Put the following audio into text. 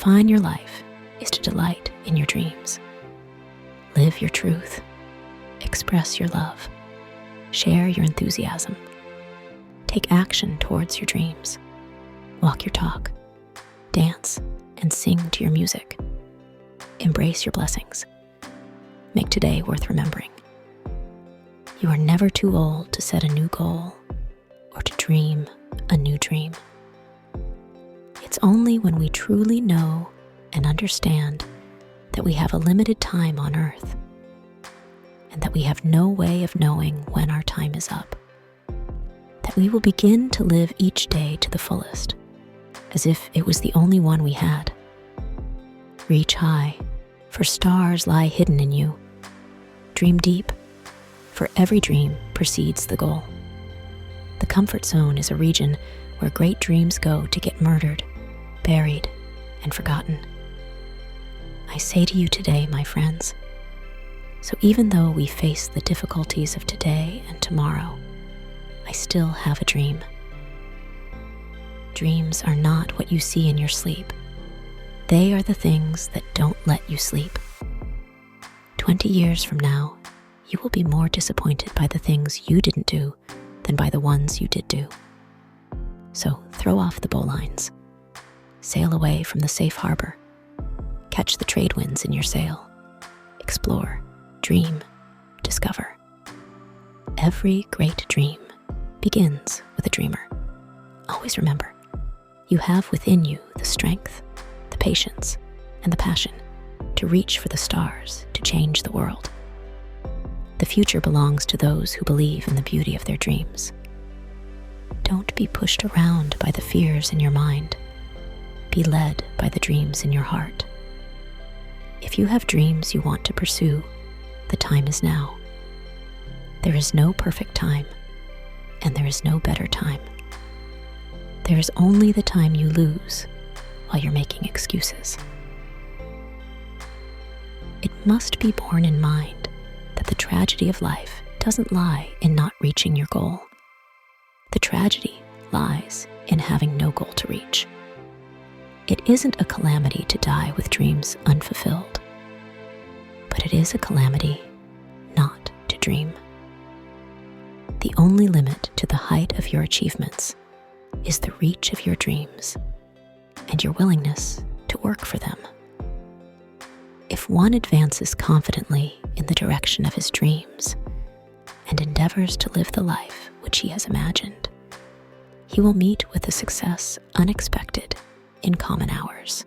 define your life is to delight in your dreams. Live your truth. Express your love. Share your enthusiasm. Take action towards your dreams. Walk your talk. Dance and sing to your music. Embrace your blessings. Make today worth remembering. You are never too old to set a new goal or to dream a new dream. It's only when we truly know and understand that we have a limited time on earth and that we have no way of knowing when our time is up, that we will begin to live each day to the fullest, as if it was the only one we had. Reach high, for stars lie hidden in you. Dream deep, for every dream precedes the goal. The comfort zone is a region where great dreams go to get murdered, buried, and forgotten. I say to you today, my friends, so even though we face the difficulties of today and tomorrow, I still have a dream. Dreams are not what you see in your sleep. They are the things that don't let you sleep. 20 years from now, you will be more disappointed by the things you didn't do than by the ones you did do. So throw off the bowlines. Sail away from the safe harbor. Catch the trade winds in your sail. Explore, dream, discover. Every great dream begins with a dreamer. Always remember, you have within you the strength, the patience, and the passion to reach for the stars to change the world. The future belongs to those who believe in the beauty of their dreams. Don't be pushed around by the fears in your mind. Be led by the dreams in your heart. If you have dreams you want to pursue, the time is now. There is no perfect time, and there is no better time. There is only the time you lose while you're making excuses. It must be borne in mind that the tragedy of life doesn't lie in not reaching your goal. The tragedy lies in having no goal to reach. It isn't a calamity to die with dreams unfulfilled, but it is a calamity not to dream. The only limit to the height of your achievements is the reach of your dreams and your willingness to work for them. If one advances confidently in the direction of his dreams and endeavors to live the life which he has imagined, he will meet with a success unexpected in common hours.